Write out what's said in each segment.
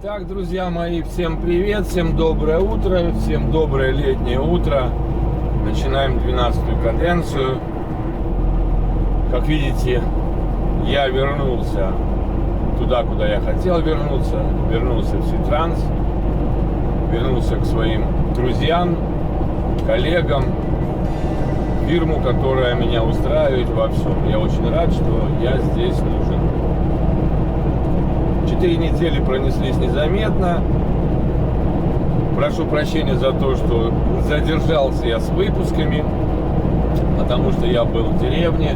Итак, друзья мои, всем привет, всем доброе утро, всем доброе летнее утро. Начинаем 12-ю каденцию. Как видите, я вернулся туда, куда я хотел вернуться. Вернулся в Ситранс, вернулся к своим друзьям, коллегам, фирму, которая меня устраивает во всем. Я очень рад, что я здесь нужен. 4 недели пронеслись незаметно. Прошу прощения за то, что задержался я с выпусками, потому что я был в деревне.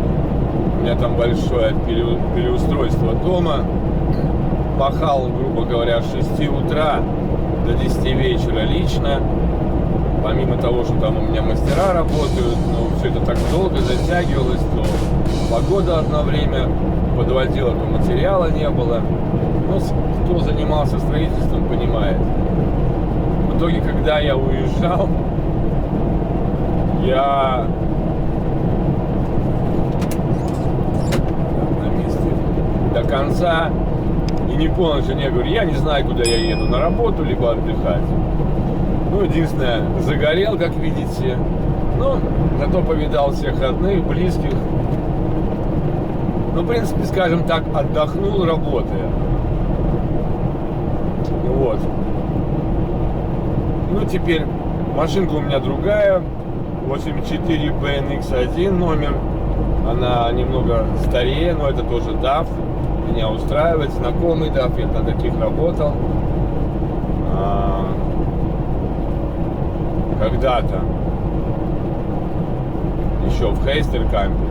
У меня там большое переустройство дома. Пахал, грубо говоря, с 6 утра до 10 вечера лично. Помимо того, что там у меня мастера работают, но все это так долго затягивалось, то погода одно время подводила, то материала не было. Но кто занимался строительством, понимает. В итоге, когда я уезжал, я на месте до конца и не понял жене, говорю, я не знаю, куда я еду, на работу либо отдыхать. Ну, единственное, загорел, как видите. Но зато повидал всех родных, близких. Ну, в принципе, скажем так, отдохнул, работая. Вот. Ну, теперь машинка у меня другая. 84 BNX1 номер. Она немного старее, но это тоже DAF. Меня устраивает. Знакомый DAF, я на таких работал. Когда-то еще в Хейстеркампе.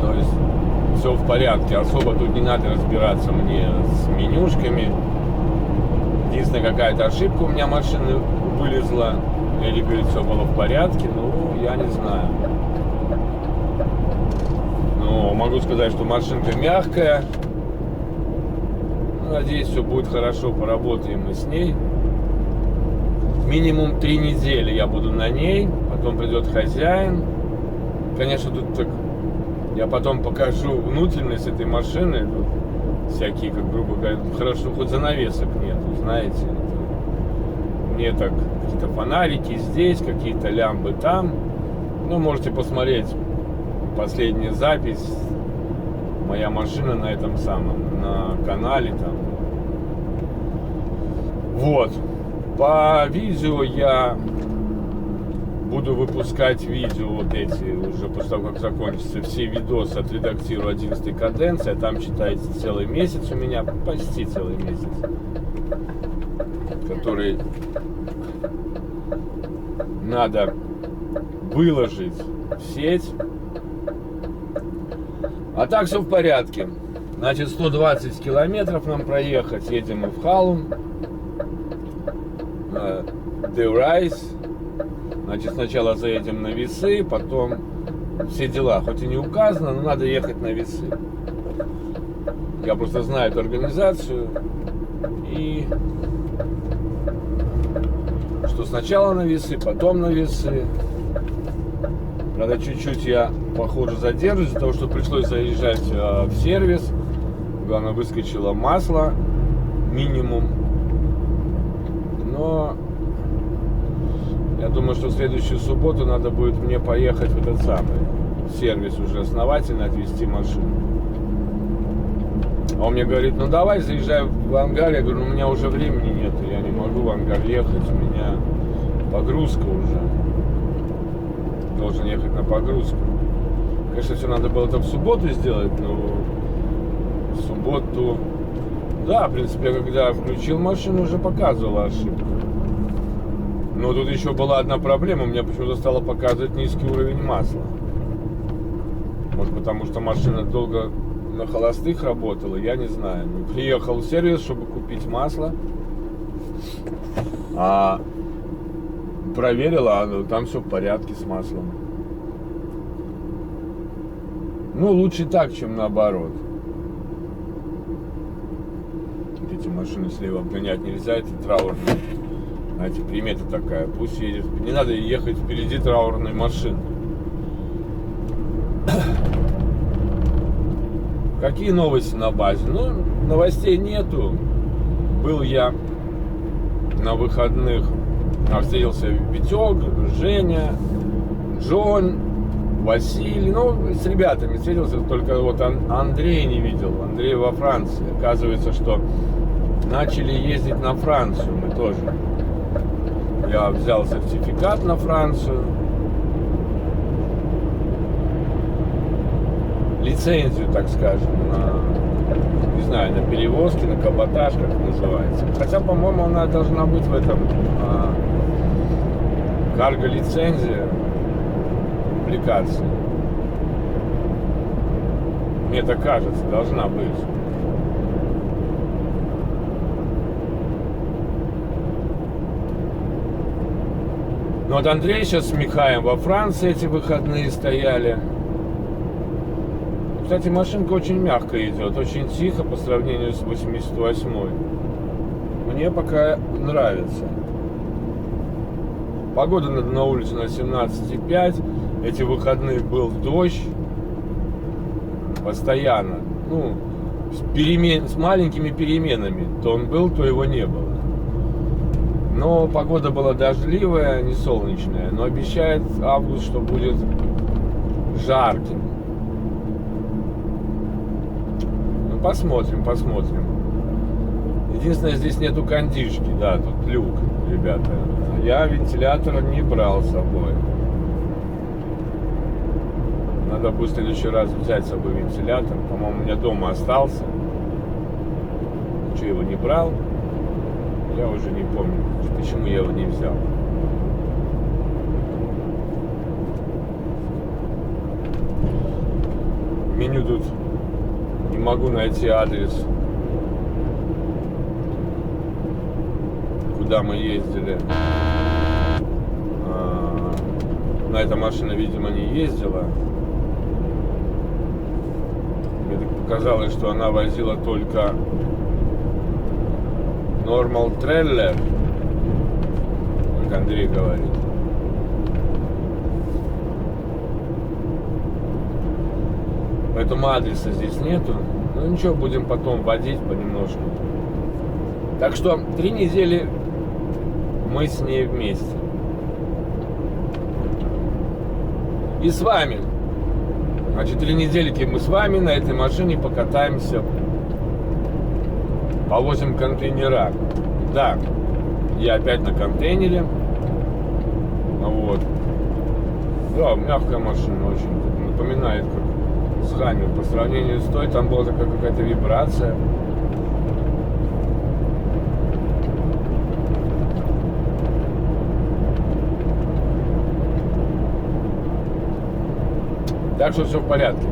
То есть все в порядке, особо тут не надо разбираться мне с менюшками. Единственная какая-то ошибка у меня машины вылезла, или говорит, все было в порядке, ну я не знаю. Но могу сказать, что машинка мягкая. Надеюсь, все будет хорошо, поработаем мы с ней. Минимум 3 недели я буду на ней, потом придет хозяин. Конечно, тут так я потом покажу внутренность этой машины. Тут всякие, как грубо говоря, хорошо, хоть занавесок нет, знаете. Мне так какие-то фонарики здесь, какие-то лямбы там. Ну, можете посмотреть последнюю запись. Моя машина на этом самом, на канале там. Вот. По видео я буду выпускать видео вот эти уже после того, как закончатся все видосы, отредактирую 11 каденции, а там считается целый месяц у меня, почти целый месяц, который надо выложить в сеть. А так все в порядке. Значит, 120 километров нам проехать, едем мы в Халум. Деврайс. Значит, сначала заедем на весы, потом все дела. Хоть и не указано, но надо ехать на весы. Я просто знаю эту организацию. И что сначала на весы, потом на весы. Правда, чуть-чуть я, похоже, задержусь, из-за того, что пришлось заезжать в сервис. Главное, выскочило масло минимум. Но я думаю, что в следующую субботу надо будет мне поехать в этот самый сервис уже основательно, отвезти машину. А он мне говорит, ну давай заезжай в ангар. Я говорю, ну у меня уже времени нет, я не могу в ангар ехать, у меня погрузка уже. Должен ехать на погрузку. Конечно, все надо было это в субботу сделать, но в субботу... Да, в принципе, я когда включил машину, уже показывала ошибку. Но тут еще была одна проблема. У меня почему-то стало показывать низкий уровень масла. Может, потому что машина долго на холостых работала, я не знаю. Приехал в сервис, чтобы купить масло. А проверила, там все в порядке с маслом. Ну, лучше так, чем наоборот. Эти машины слева обгонять нельзя, это траурные. Знаете, примета такая, пусть едет. Не надо ехать впереди траурной машины. Какие новости на базе? Ну, новостей нету. был я на выходных, встретился Витек, Женя, Джон, Василий, ну, с ребятами встретился, только вот Андрей не видел, Андрей во Франции. Оказывается, что начали ездить на Францию мы тоже. Я взял сертификат на Францию, лицензию, так скажем, на, не знаю, на перевозки, на каботаж, как это называется. Хотя, по-моему, она должна быть в этом карго-лицензия, аппликации. Мне так кажется, должна быть. Ну вот Андрей сейчас с Михаем во Франции эти выходные стояли. Кстати, машинка очень мягко идет, очень тихо по сравнению с 88-й. Мне пока нравится. Погода на улице на 17,5. Эти выходные был дождь. Постоянно. Ну, с маленькими переменами. То он был, то его не было. Но погода была дождливая, не солнечная. Но обещает август, что будет жарким. Ну, посмотрим. Единственное, здесь нету кондишки. Да, тут люк, ребята. Я вентилятор не брал с собой. Надо будет в следующий раз взять с собой вентилятор. По-моему, у меня дома остался. Что, его не брал? Я уже не помню, почему я его не взял. Меню тут не могу найти адрес, куда мы ездили. На эта машина, видимо, не ездила. Мне так показалось, что она возила только Normal Trailer, как Андрей говорит. Поэтому адреса здесь нету. Ну ничего, будем потом водить понемножку. Так что 3 недели мы с ней вместе. И с вами. Значит, 3 недельки мы с вами на этой машине покатаемся. Повозим контейнера. Да, я опять на контейнере. Вот. Да, мягкая машина очень. Напоминает как с Хаммер. По сравнению с той, там была такая какая-то вибрация. Так что все в порядке.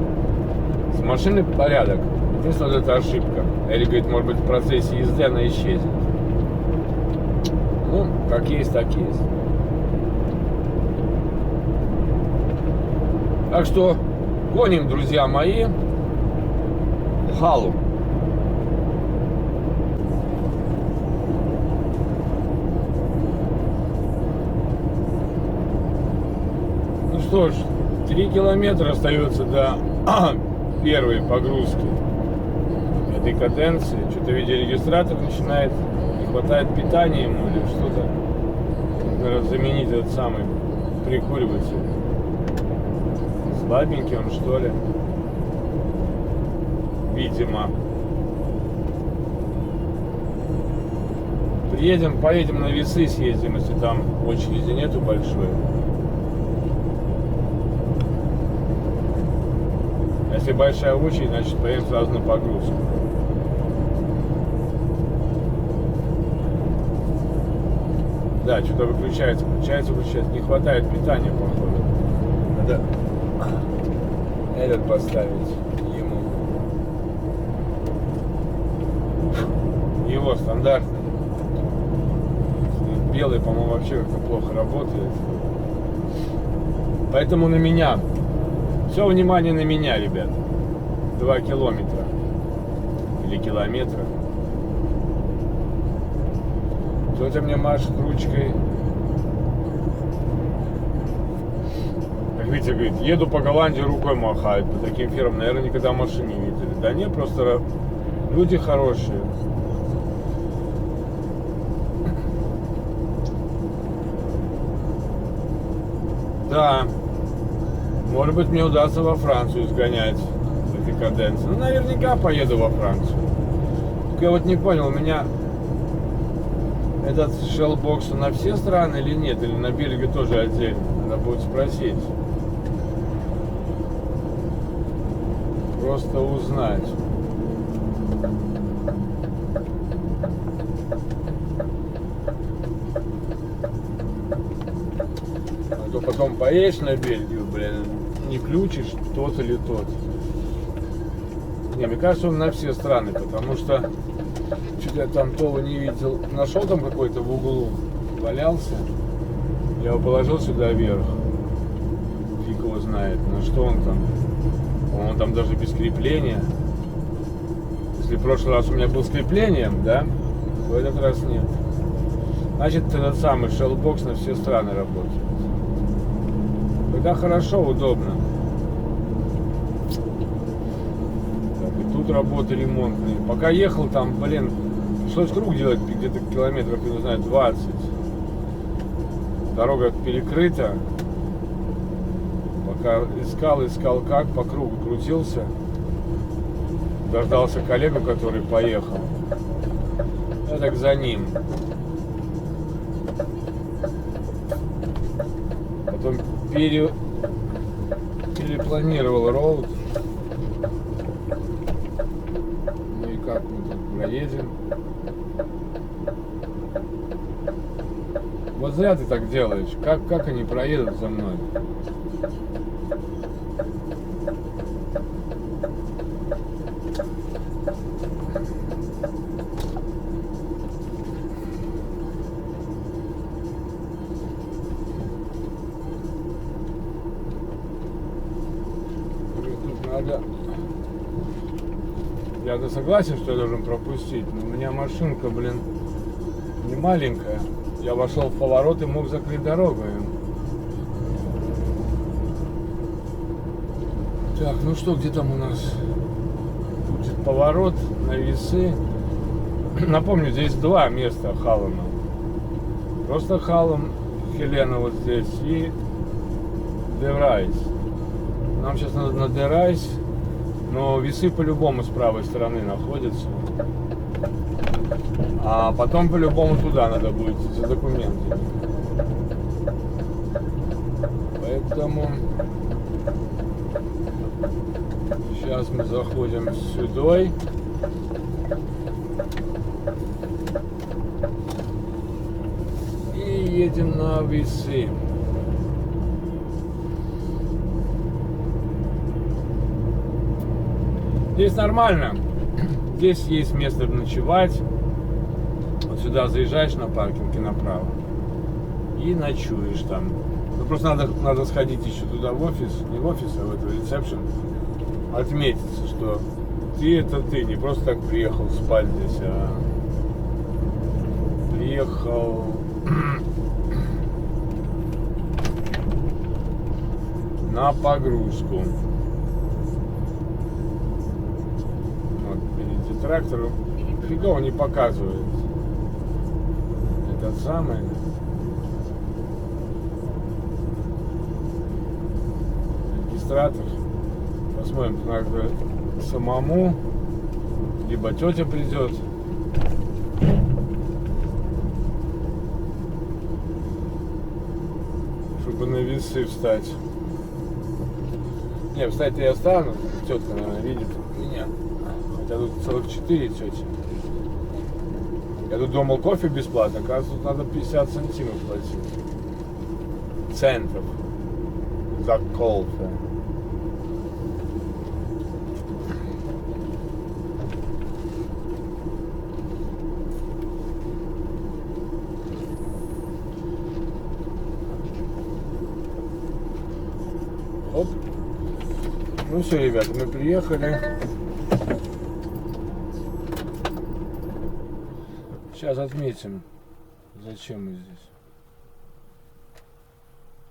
С машиной порядок. Единственное, вот это ошибка. Эли говорит, может быть, в процессе езды она исчезнет. Ну, как есть, так есть. Так что гоним, друзья мои, Халу. Ну что ж, 3 километра остается до первой погрузки этой каденции. Что-то, видя, регистратор начинает, не хватает питания ему или что-то. Надо заменить этот самый прикуриватель. Слабенький он, что ли? Видимо. Приедем, поедем на весы, съездим, если там очереди нету большой. Если большая очередь, значит поедем сразу на погрузку. Да, что-то выключается, выключается. Не хватает питания, походу. Надо этот поставить ему. Его стандартный. Белый, по-моему, вообще как-то плохо работает. Поэтому на меня. Все внимание на меня, ребят. 2 километра. Или километра. Кто-то мне машет ручкой. Как видите, говорит, еду по Голландии, рукой махают. По таким фирмам, наверное, никогда машин не видели. Да нет, просто люди хорошие. Да. Может быть, мне удастся во Францию сгонять в этой каденции. Ну, наверняка поеду во Францию. Только я вот не понял, у меня этот Shellbox на все страны или нет? Или на Бельгию тоже отдельно? Надо будет спросить. Просто узнать. А то потом поедешь на Бельгию, блин, не включишь тот или тот. Не, мне кажется, он на все страны, потому что чуть я там того не видел. Нашел там какой-то в углу, валялся. Я его положил сюда вверх. Фиг его знает, на что он там. Он там даже без крепления. Если в прошлый раз у меня был с креплением, да, в этот раз нет. Значит, этот самый Shellbox на все страны работает. Тогда хорошо, удобно. Так, и тут работа ремонтная. Пока ехал там, блин, пришлось круг делать где-то километров, я не знаю, 20. Дорога перекрыта. Пока искал, как по кругу крутился. Дождался коллегу, который поехал. Я так за ним. Потом перепланировал роут. Ну и как мы тут проедем? Вот зря ты так делаешь. Как они проедут за мной? Я согласен, что я должен пропустить, но у меня машинка, блин, не маленькая. Я вошел в поворот и мог закрыть дорогу. Так, ну что, где там у нас будет поворот на весы? Напомню, здесь два места Халлана. Просто Халлан, Хелена вот здесь и Деврайс. Нам сейчас надо на Деврайс. Но весы по-любому с правой стороны находятся. А потом по-любому туда надо будет за документами. Поэтому сейчас мы заходим сюда. И едем на весы. Здесь нормально. Здесь есть место ночевать. Вот сюда заезжаешь на паркинг и направо. И ночуешь там. Ну, просто надо сходить еще туда в офис. Не в офис, а в этот ресепшн. Отметиться, что ты это ты. Не просто так приехал спать здесь, а приехал на погрузку. Трактор фигово не показывает этот самый регистратор. Посмотрим, надо самому, либо тетя придет. Чтобы на весы встать. Не, встать я стану, тетка, наверное, видит меня. Хотя тут целых 4 тети. Я тут думал, кофе бесплатно, оказывается, тут надо 50 сантимов платить. Центов за кофе. Оп. Ну все, ребята, мы приехали. Сейчас отметим, зачем мы здесь.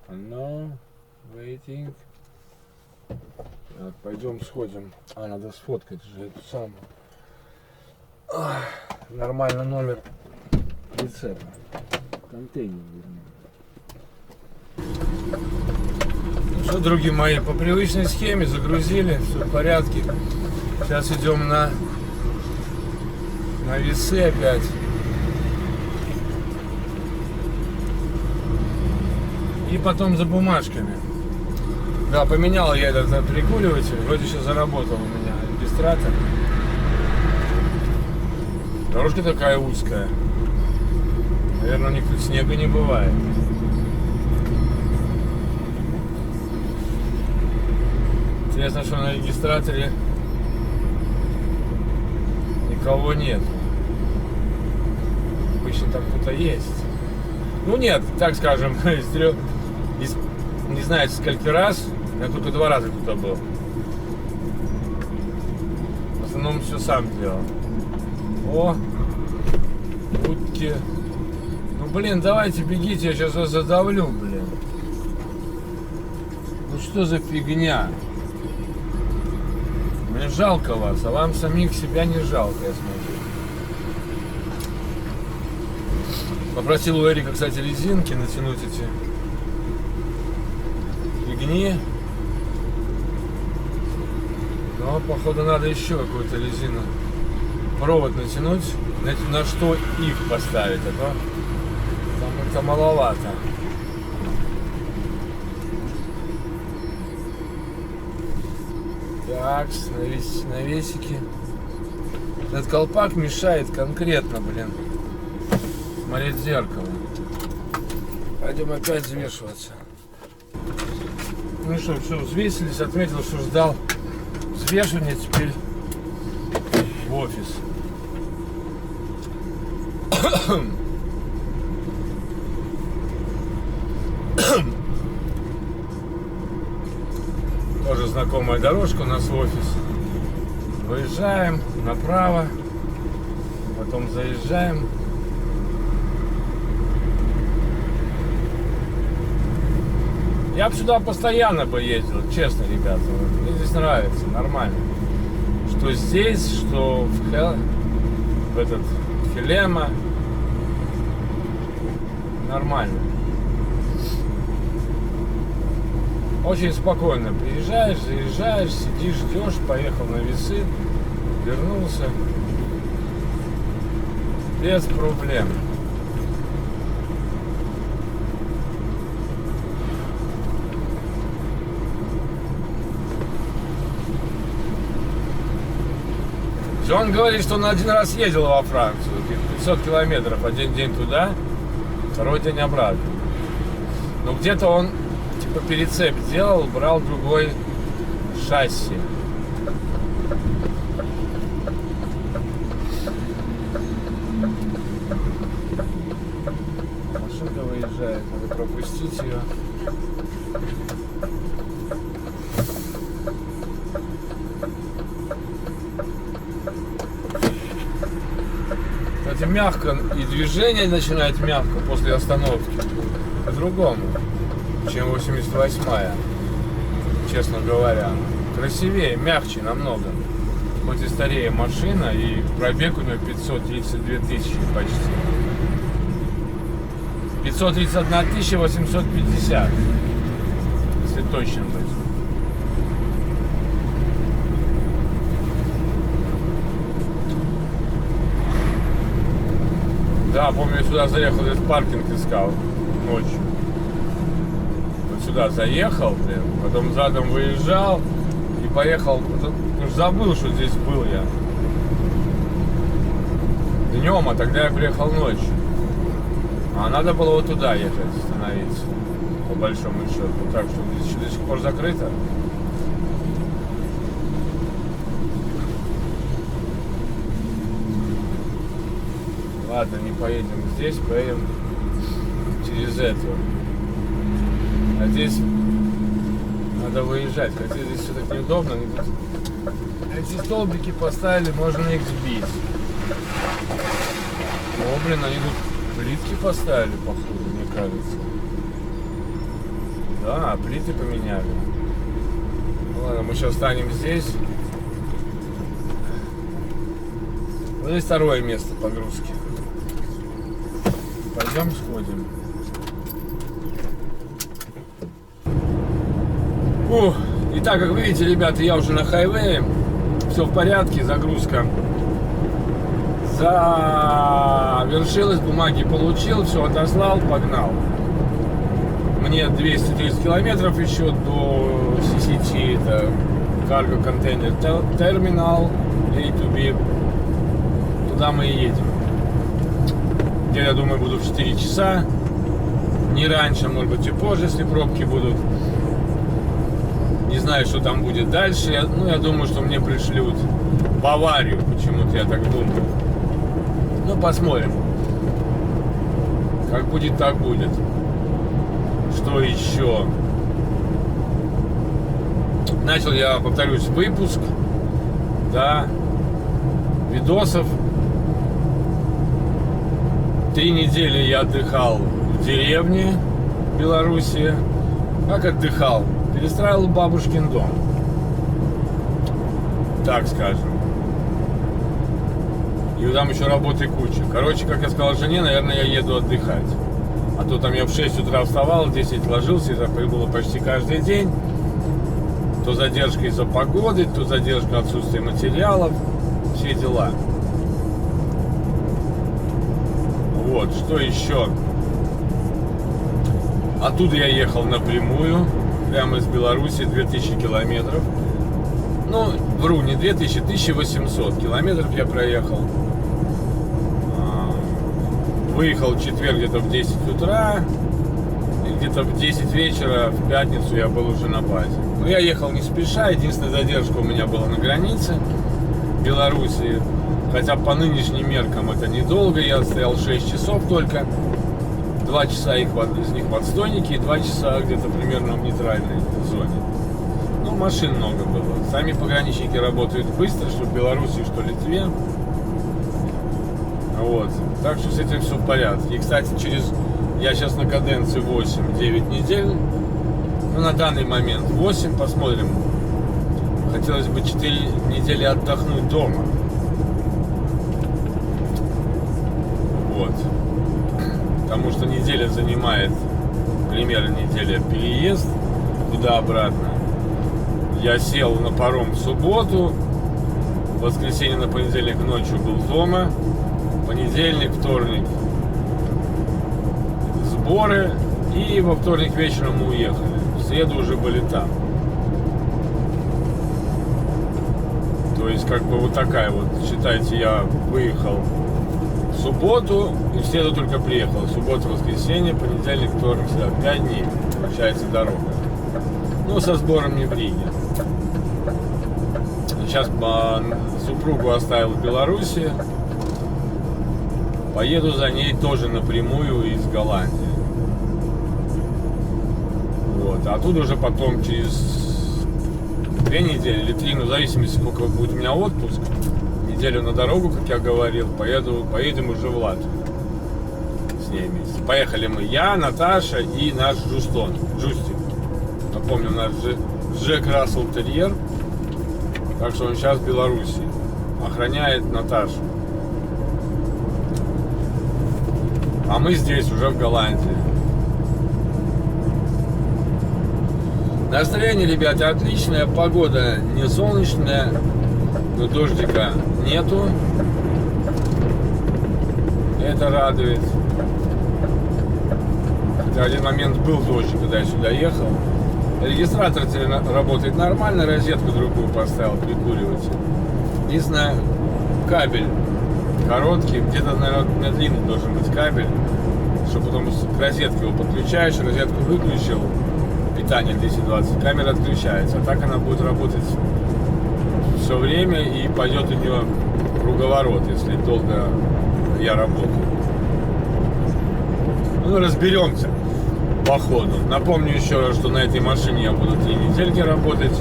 No, waiting. Так, пойдем сходим. Надо сфоткать же эту самую. Нормально номер прицепа. Контейнер, вернее. Ну, други мои, по привычной схеме загрузили, все в порядке. Сейчас идем на весы опять. И потом за бумажками. Да, поменял я этот отрегуливатель. Вроде сейчас заработал у меня регистратор. Дорожка такая узкая. Наверное, у них тут снега не бывает. Интересно, что на регистраторе никого нет. Обычно там кто-то есть. Ну нет, так скажем, не знаю, сколько раз, я только 2 раза кто-то был. В основном все сам делал. О, утки. Ну блин, давайте бегите, я сейчас вас задавлю, блин. Ну что за фигня? Мне жалко вас, а вам самих себя не жалко, я смотрю. Попросил у Эрика, кстати, резинки натянуть эти фигни. Но, походу, надо еще какую-то резину. Провод натянуть, на что их поставить, а то там это маловато. Так, навесики. Этот колпак мешает конкретно, блин, смотреть в зеркало. Пойдем опять взвешиваться. Ну что, все, взвесились, отметил, что ждал взвешивания, теперь в офис. Тоже знакомая дорожка у нас в офис. Выезжаем направо, потом заезжаем. Я бы сюда постоянно бы ездил, честно, ребята. Мне здесь нравится, нормально. Что здесь, что в этот Хелема. Нормально. Очень спокойно приезжаешь, заезжаешь, сидишь, ждешь, поехал на весы, вернулся. Без проблем. Он говорит, что он 1 раз ездил во Францию, 500 километров, 1 день туда, 2 день обратно. Но где-то он типа перецеп делал, брал другой шасси. Машинка выезжает, надо пропустить ее. Кстати, мягко, и движение начинает мягко после остановки. По-другому, чем 88-я, честно говоря. Красивее, мягче намного. Хоть и старее машина, и пробег у нее 532 тысячи почти. 531 850, если точно быть. Да, помню, я сюда заехал, этот паркинг искал ночью. Вот сюда заехал, блин, потом задом выезжал и поехал, потому что забыл, что здесь был я. Днем, а тогда я приехал ночью. А надо было вот туда ехать, остановиться, по большому счету. Так что здесь до сих пор закрыто. Ладно, не поедем здесь, поедем через эту. А здесь надо выезжать, хотя здесь все так неудобно. Эти столбики поставили, можно их сбить. О, блин, они тут плитки поставили, походу, мне кажется. Да, плиты поменяли. Ну, ладно, мы сейчас встанем здесь. Вот здесь 2-е место погрузки. Пойдем сходим. Ух, и так, как вы видите, ребята, я уже на хайвее. Все в порядке, загрузка завершилась, бумаги получил, все отослал, погнал. Мне 230 километров еще до CCT, это Cargo Container Terminal, A2B. Туда мы и едем. Где, я думаю, буду в 4 часа. Не раньше, может быть, и позже, если пробки будут. Не знаю, что там будет дальше. Я думаю, что мне пришлют Баварию. Почему-то я так думаю. Ну, посмотрим. Как будет, так будет. Что еще? Начал я, повторюсь, выпуск. Да. Видосов. 3 недели я отдыхал в деревне в Беларуси. Как отдыхал? Перестраивал бабушкин дом. Так скажем. И там еще работы куча. Короче, как я сказал жене, наверное, я еду отдыхать. А то там я в 6 утра вставал, в 10 ложился, и так было почти каждый день. То задержка из-за погоды, то задержка отсутствия материалов. Все дела. Вот, что еще? Оттуда я ехал напрямую, прямо из Беларуси, 2000 километров. Ну, вру, не 2000, 1800 километров я проехал. Выехал в четверг где-то в 10 утра, и где-то в 10 вечера в пятницу я был уже на базе. Но я ехал не спеша, единственная задержка у меня была на границе Беларуси. Хотя по нынешним меркам это недолго, я стоял 6 часов только. 2 часа из них в отстойнике и 2 часа где-то примерно в нейтральной зоне. Ну, машин много было. Сами пограничники работают быстро, что в Беларуси, что в Литве. Вот. Так что с этим все в порядке. И, кстати, я сейчас на каденции 8-9 недель. Ну, на данный момент 8, посмотрим. Хотелось бы 4 недели отдохнуть дома. Вот. Потому что неделя занимает, примерно неделя переезд туда-обратно. Я сел на паром в субботу, в воскресенье на понедельник ночью был дома, понедельник, вторник сборы, и во вторник вечером мы уехали. В среду уже были там. То есть как бы вот такая вот, считайте, я выехал в субботу и в среду только приехал. Суббота, воскресенье, понедельник, вторник, среда. 5 дней получается дорога. Ну, со сбором не в Риге. Сейчас супругу оставил в Беларуси. Поеду за ней тоже напрямую из Голландии. Вот. А оттуда уже потом через 2 недели или 3, ну, в зависимости, сколько будет у меня отпуск, неделю на дорогу, как я говорил, поедем уже в Латвию с ней вместе. Поехали мы, я, Наташа и наш Джустик. Напомню, наш Джек Рассел Терьер. Так что он сейчас в Беларуси. Охраняет Наташу. А мы здесь, уже в Голландии. Настроение, ребята, отличное. Погода не солнечная, но дождика нету. Это радует. Хотя один момент был дождик, когда я сюда ехал. Регистратор работает нормально, розетку другую поставил, прикуриватель. Единственное, кабель короткий, где-то, наверное, длинный должен быть кабель, чтобы потом к розетке его подключаешь, розетку выключил, питание 220, камера отключается, а так она будет работать все время и пойдет у нее круговорот, если долго я работаю. Ну, разберемся по ходу. Напомню еще раз, что на этой машине я буду 3 недельки работать,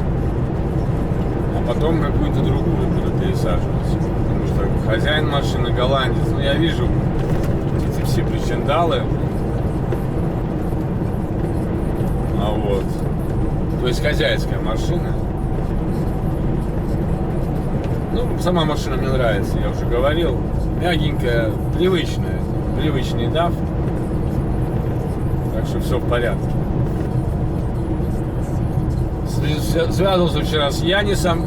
а потом какую-то другую буду пересаживать. Потому что хозяин машины голландец. Ну, я вижу эти все причиндалы. А вот. То есть хозяйская машина. Ну, сама машина мне нравится, я уже говорил. Мягенькая, привычная. Привычный DAF. Так что все в порядке. Связывался вчера с Янисом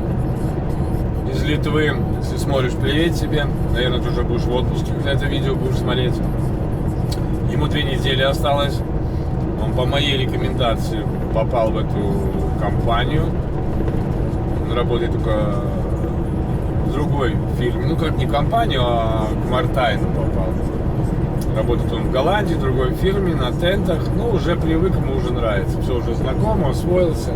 из Литвы. Если смотришь, привет тебе. Наверное, ты уже будешь в отпуске, когда это видео будешь смотреть. Ему 2 недели осталось. Он по моей рекомендации попал в эту компанию. Он работает только в другой фирме. Ну, как не компанию, а к Мартайну попал. Работает он в Голландии, в другой фирме, на тентах. Ну, уже привык, ему уже нравится. Все уже знакомо, освоился.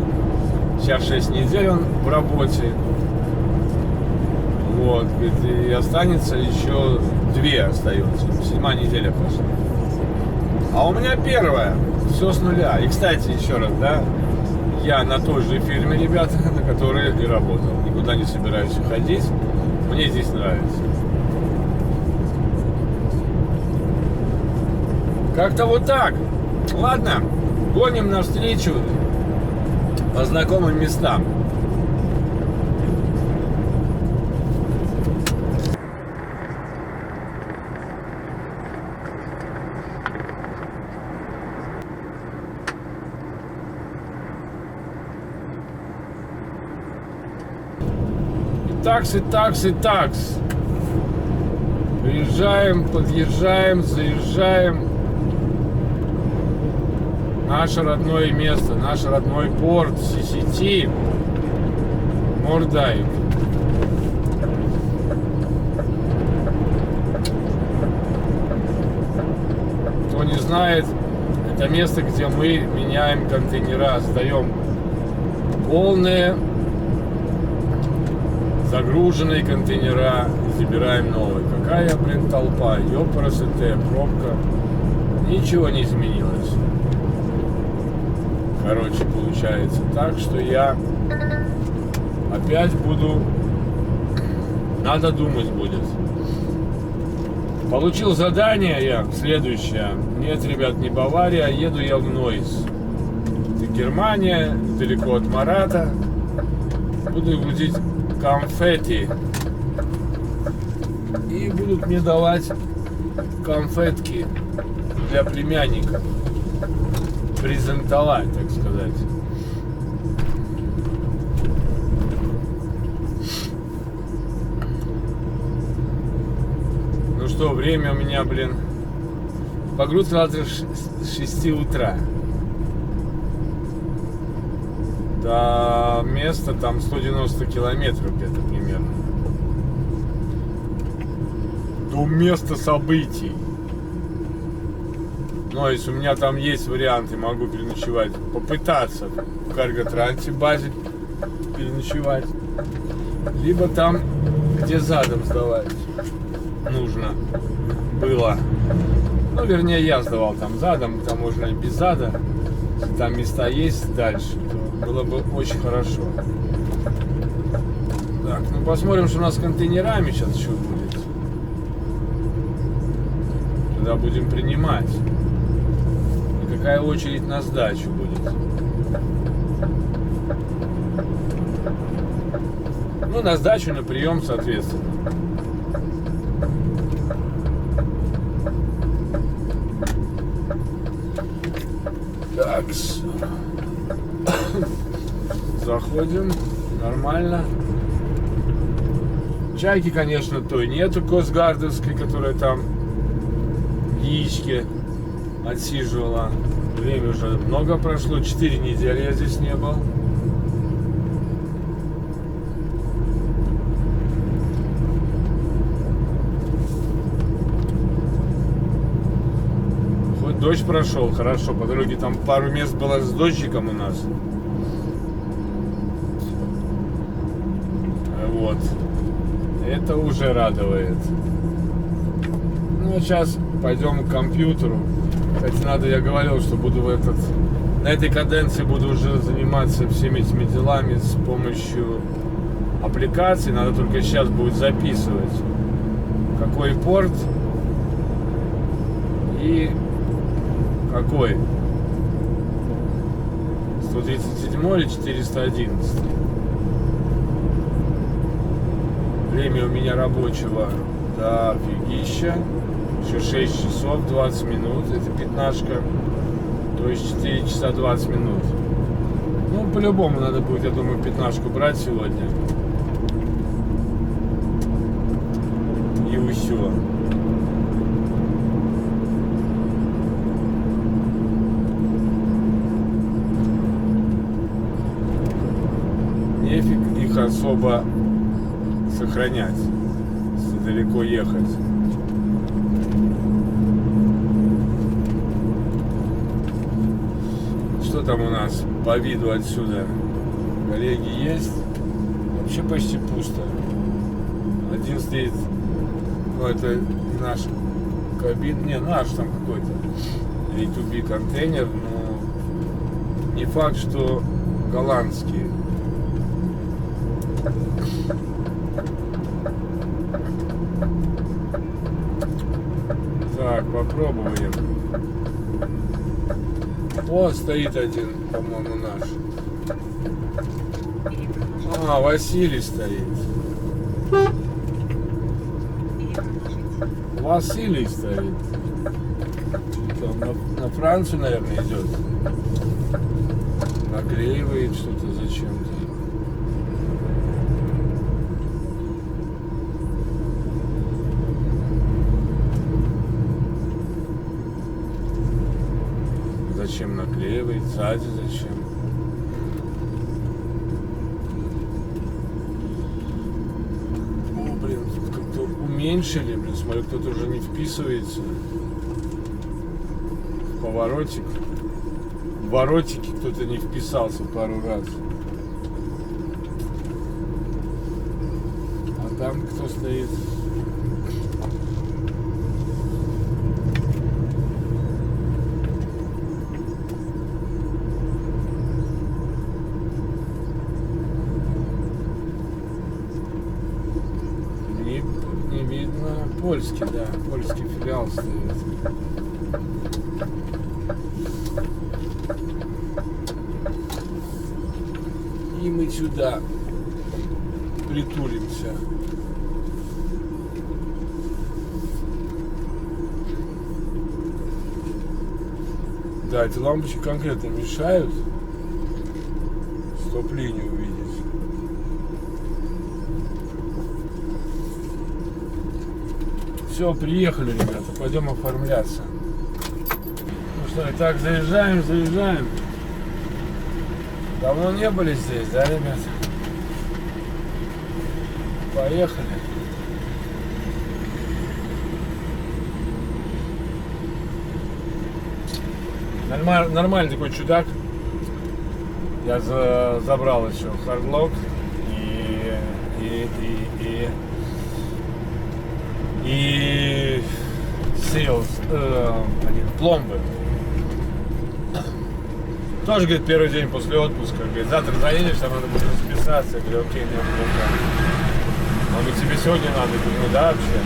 Сейчас 6 недель он в работе. Вот, и останется еще 2 остается. 7-я неделя пошла. А у меня 1-я. Все с нуля. И, кстати, еще раз, да, я на той же фирме, ребята, на которой и работал. Никуда не собираюсь уходить. Мне здесь нравится. Как-то вот так. Ладно, гоним навстречу по знакомым местам. И такс. Приезжаем, подъезжаем, заезжаем. Наше родное место, наш родной порт, CCT, Мордайк. Кто не знает, это место, где мы меняем контейнера, сдаем полные, загруженные контейнера и забираем новые. Какая, блин, толпа, ёпарасоте, пробка. Ничего не изменилось. Короче, получается так, что я опять буду... Надо думать будет. Получил задание я следующее. Нет, ребят, не Бавария, еду я в Нойс. Это Германия, далеко от Марата. Буду грузить конфетти. И будут мне давать конфетки для племянника. Презентовать, так сказать. Ну что, время у меня, блин, погрузка завтра с 6 утра. До места там 190 километров где-то примерно. До места событий. Но если у меня там есть варианты, могу переночевать, попытаться в Карготрансе базе переночевать. Либо там, где задом сдавать нужно было. Ну, вернее, я сдавал там задом, там можно и без зада. Если там места есть дальше, то было бы очень хорошо. Так, ну посмотрим, что у нас с контейнерами сейчас еще будет. Тогда будем принимать. И какая очередь на сдачу будет. Ну, на сдачу, на прием, соответственно. Так, заходим, нормально. Чайки, конечно, той нету костгардовской, которая там в яичке отсиживала. Время уже много прошло, 4 недели я здесь не был. Хоть дождь прошел, хорошо, по дороге там пару мест было с дождиком у нас. Вот. Это уже радует. Ну, а сейчас пойдем к компьютеру. Кстати, надо, я говорил, что буду на этой каденции буду уже заниматься всеми этими делами с помощью аппликаций. Надо только сейчас будет записывать, какой порт и какой. 137 или 411. Время у меня рабочего до офигища. Еще 6 часов 20 минут. Это пятнашка. То есть 4 часа 20 минут. Ну, по-любому надо будет, я думаю, 15 брать сегодня. И все. Нефиг их особо сохранять, если далеко ехать. Что там у нас по виду отсюда? Коллеги есть? Вообще почти пусто. Один стоит, ну это наш кабин, не наш там какой-то A2B контейнер, но не факт, что голландский. Так, попробуем. О, стоит один, по-моему, наш. А, Василий стоит. Василий стоит. Там на Францию, наверное, идет. Наклеивает что-то зачем-то. Зачем наклеивает? Сзади зачем? О, блин, тут как-то уменьшили, блин, смотрю, кто-то уже не вписывается. Поворотик. В воротики кто-то не вписался пару раз. А там кто стоит? Не видно. Польский, да, польский филиал стоит. И мы сюда притулимся. Да, эти лампочки конкретно мешают стоп-линию увидеть. Все, приехали, ребята, пойдем оформляться. Ну что, итак, заезжаем. Давно не были здесь, да, ребят? Поехали. Нормальный такой чудак. Я забрал еще хардлок и seals, пломбы. Тоже, говорит, первый день после отпуска. Говорит, завтра заедешь, там надо будет расписаться. Я говорю, окей, нет проблем. Он говорит, тебе сегодня надо? Я говорю, ну да, вообще.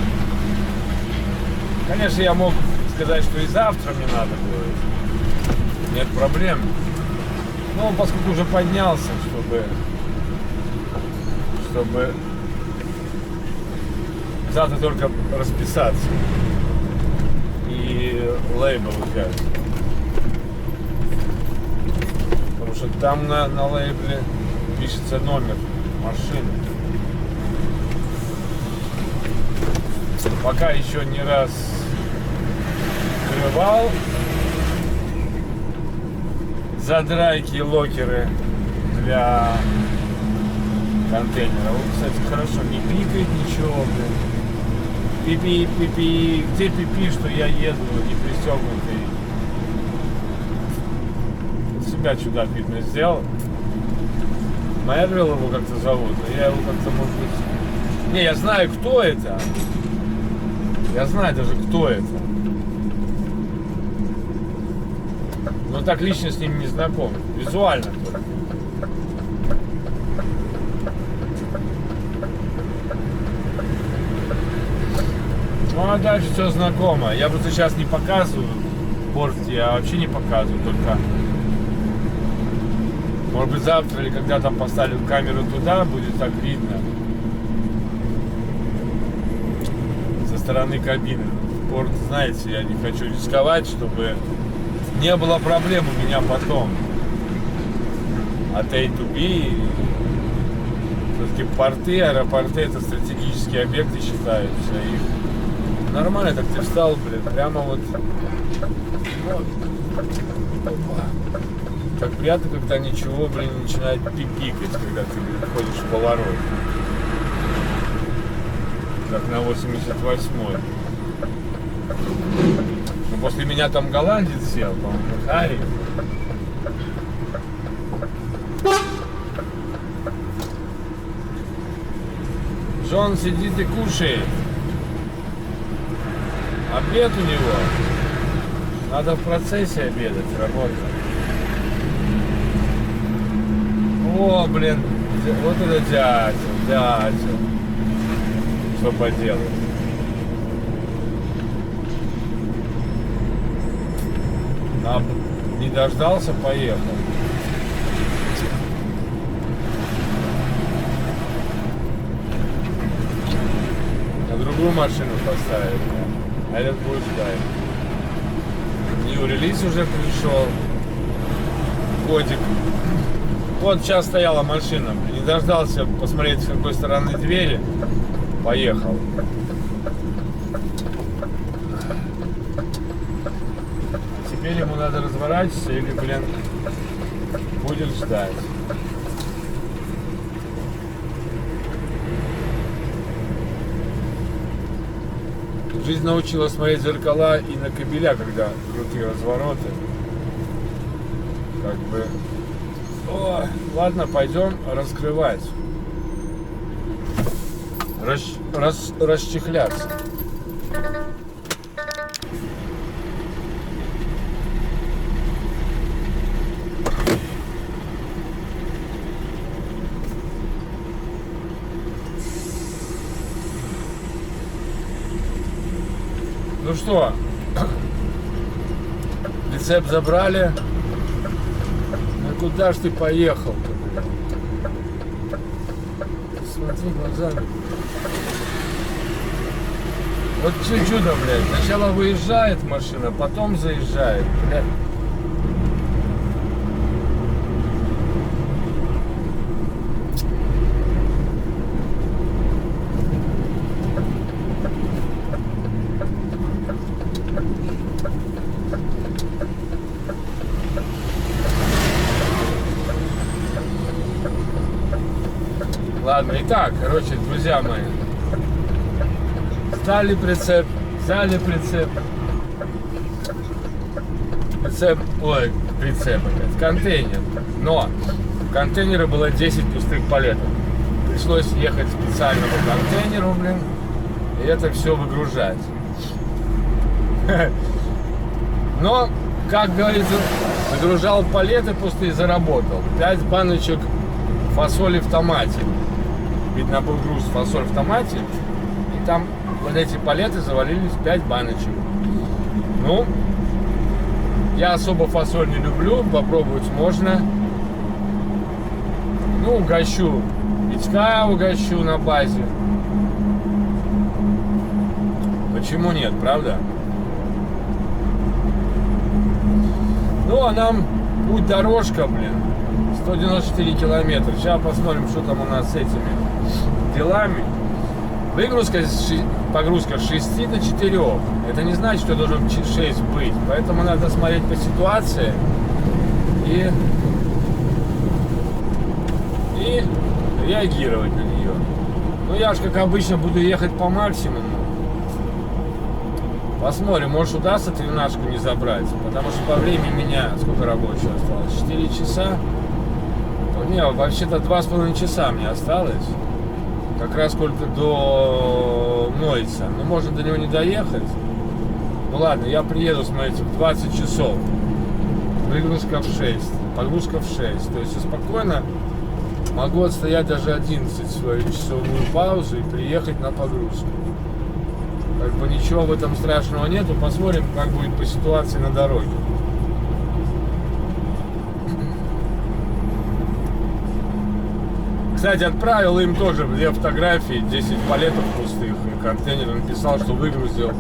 Конечно, я мог сказать, что и завтра мне надо будет. Нет проблем. Но он, поскольку уже поднялся, чтобы завтра только расписаться и лейбл взять. Потому что там на лейбле пишется номер машины. Пока еще не раз открывал. Задрайки и локеры для контейнера. Вот, кстати, хорошо, не пикает ничего, блин. Пипи, где пипи, что я еду не пристегнутый. Себя чудак, видно, сделал. Майрвилл его как-то зовут, но я его как-то, может быть... Не, я знаю, кто это. Я знаю даже, кто это. Но так лично с ним не знаком. Визуально только. Ну а дальше все знакомо. Я просто сейчас не показываю борт, я вообще не показываю, только может быть завтра или когда там поставлю камеру туда, будет так видно со стороны кабины. Борт, знаете, я не хочу рисковать, чтобы не было проблем у меня потом. от A to B. Все-таки порты, аэропорты — это стратегические объекты считаются. И нормально так ты встал, блин, прямо вот. Так приятно, когда ничего, блин, начинает пипикать, когда ты, блин, ходишь в поворот. Как на 88-й. Ну, после меня там голландец сел, по-моему, Харри. Джон сидит и кушает. Обед у него. Надо в процессе обедать, работать. О, блин, вот это дятел. Что поделать? Не дождался, поехал. На другую машину поставить, а этот будет ждать. New релиз уже пришел. Годик. Вот сейчас стояла машина. Не дождался посмотреть, с какой стороны двери. Поехал. Теперь ему надо разворачиваться или, блин, будет ждать. Жизнь научила смотреть в зеркала и на кабеля, когда крутые развороты. Как бы... О, ладно, пойдем раскрывать. Расчехляться. Ну что, прицеп забрали. Ну куда ж ты поехал-то, блин? Смотри глазами. Вот что чудо, блядь. Сначала выезжает машина, потом заезжает, блядь. Ладно, итак, короче, друзья мои, взяли прицеп, прицеп опять, контейнер, но в контейнере было 10 пустых палетов, пришлось ехать к специальному контейнеру, блин, и это все выгружать. Но, как говорится, выгружал палеты пустые, заработал, 5 баночек фасоли в томате. Видно, был груз фасоль в томате, и там вот эти палеты завалились 5 баночек. Ну, я особо фасоль не люблю, попробовать можно. Ну, угощу, Витька угощу на базе. Почему нет, правда? Ну, а нам путь дорожка, блин, 194 километра. Сейчас посмотрим, что там у нас с этими делами. Погрузка с 6 до 4. Это не значит, что должен 6 быть. Поэтому надо смотреть по ситуации и реагировать на нее. Ну, я же, как обычно, буду ехать по максимуму. Посмотрим, может удастся тренажку не забрать. Потому что по времени меня, сколько рабочего осталось? 4 часа. Не, вообще-то 2,5 часа мне осталось. Как раз сколько до Нойца. Но можно до него не доехать. Ну ладно, я приеду, смотрите, в 20 часов. Выгрузка в 6. Погрузка в 6. То есть я спокойно могу отстоять даже 11 свою часовую паузу и приехать на погрузку. Как бы ничего в этом страшного нету. Посмотрим, как будет по ситуации на дороге. Кстати, отправил им тоже 2 фотографии, 10 палетов пустых, и контейнер написал, что выгрузил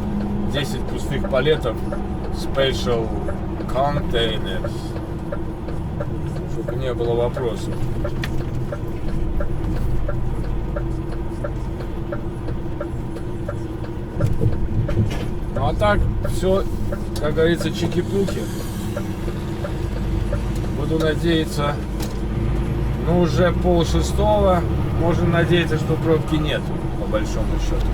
10 пустых палетов Special Containers. чтобы не было вопросов. Ну а так, все, как говорится, чики-пуки. Буду надеяться, ну уже 5:30, можно надеяться, что пробки нету, по большому счету.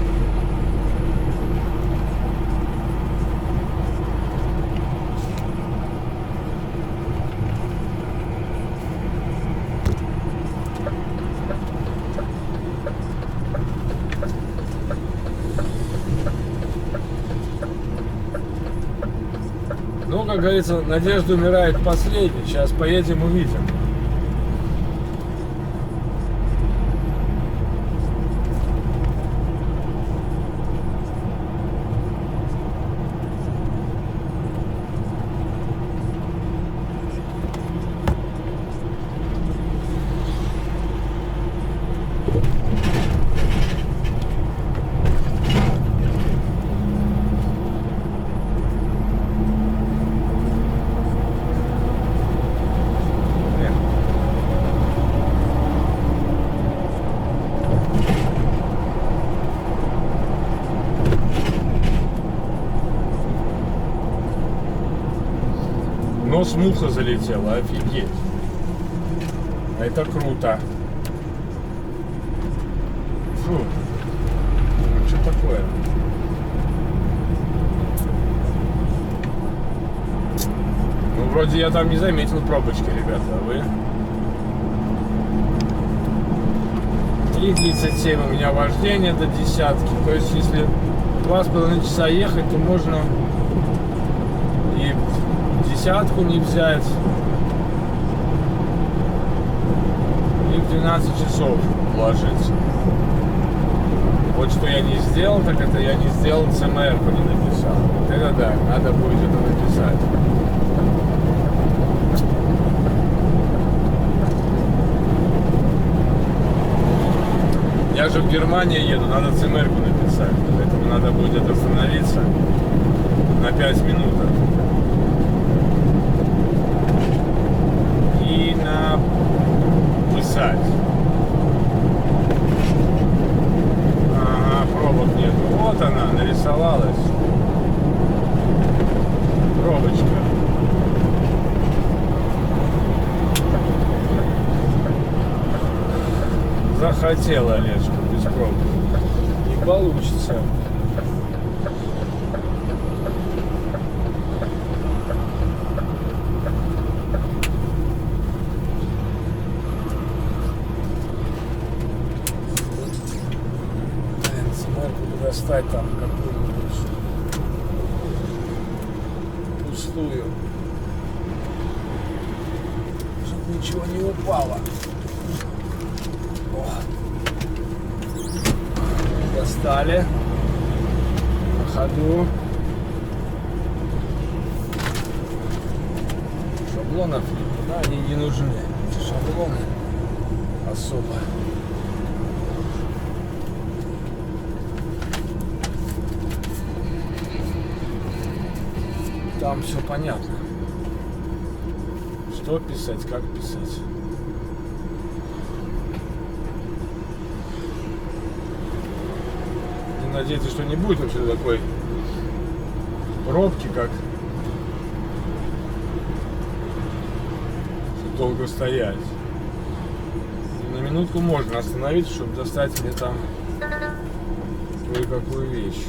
Ну, как говорится, надежда умирает последней. Сейчас поедем, увидим. Нос муха залетела, офигеть. Это круто. Фу. Что такое? Ну, вроде я там не заметил пробочки, ребята, а вы? 3:37 у меня вождение до десятки. То есть, если 2,5 часа ехать, то можно и десятку не взять, и в 12 часов ложиться. Вот что я не сделал, так это я не сделал ЦМР-ку, не написал. Вот это да, надо будет это написать. Я же в Германию еду, надо ЦМР-ку написать. Поэтому надо будет остановиться на 5 минут. И написать. Ага, пробок нет. Вот она, нарисовалась. Пробочка. Захотела Олежка без пробок. Не получится. Достать там какую-нибудь пустую, чтобы ничего не упало. О. Достали на ходу. Шаблонов никуда они не нужны. Эти шаблоны особо. Там все понятно. Что писать, как писать. Не надейтесь, что не будет вообще такой пробки, как долго стоять. И на минутку можно остановиться, чтобы достать мне там кое-какую вещь.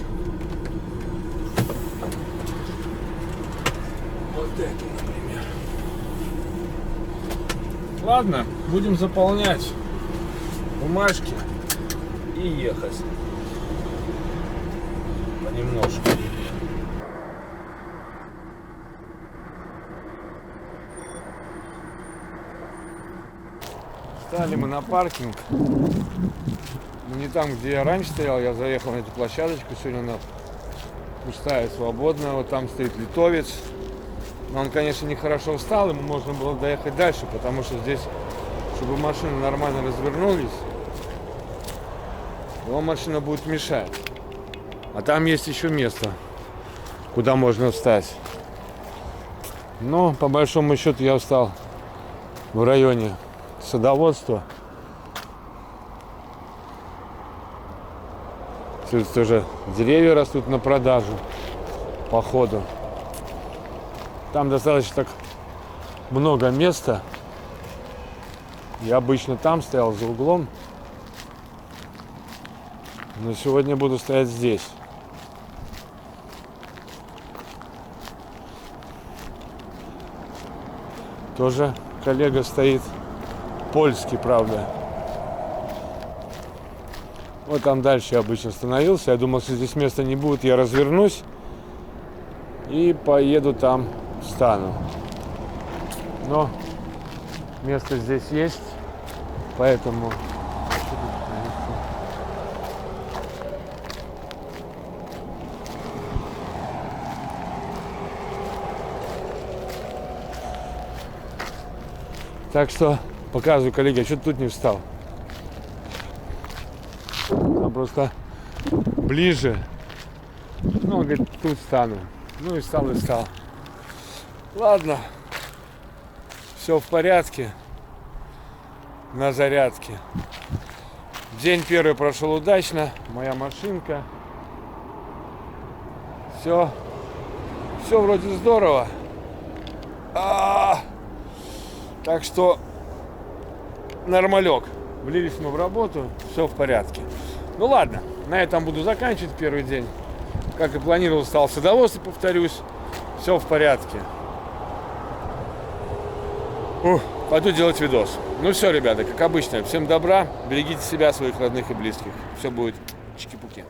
Вот эту, например. Ладно, будем заполнять бумажки и ехать понемножку. Встали мы на паркинг. Не там, где я раньше стоял, я заехал на эту площадочку. Сегодня она пустая, свободная. Вот там стоит литовец. Но он, конечно, нехорошо встал, ему можно было доехать дальше, потому что здесь, чтобы машины нормально развернулись, его машина будет мешать. А там есть еще место, куда можно встать. Но, по большому счету, я встал в районе садоводства. Тут тоже деревья растут на продажу, походу. Там достаточно так много места. Я обычно там стоял за углом, но сегодня буду стоять здесь. Тоже коллега стоит, польский, правда. Вот там дальше я обычно остановился. Я думал, что здесь места не будет, я развернусь и поеду там, встану. Но место здесь есть, поэтому так что показываю, коллеги, я что-то тут не встал. Там просто ближе. Ну, он говорит, тут встану. Ну и встал, и встал. Ладно. Все в порядке. На зарядке. День первый прошел удачно. Моя машинка. Все вроде здорово. Так что нормалек. Влились мы в работу, все в порядке. Ну ладно, на этом буду заканчивать первый день. Как и планировал, стал садоводством, повторюсь. Все в порядке. Пойду делать видос. Ну все, ребята, как обычно, всем добра. Берегите себя, своих родных и близких. Все будет чики-пуки.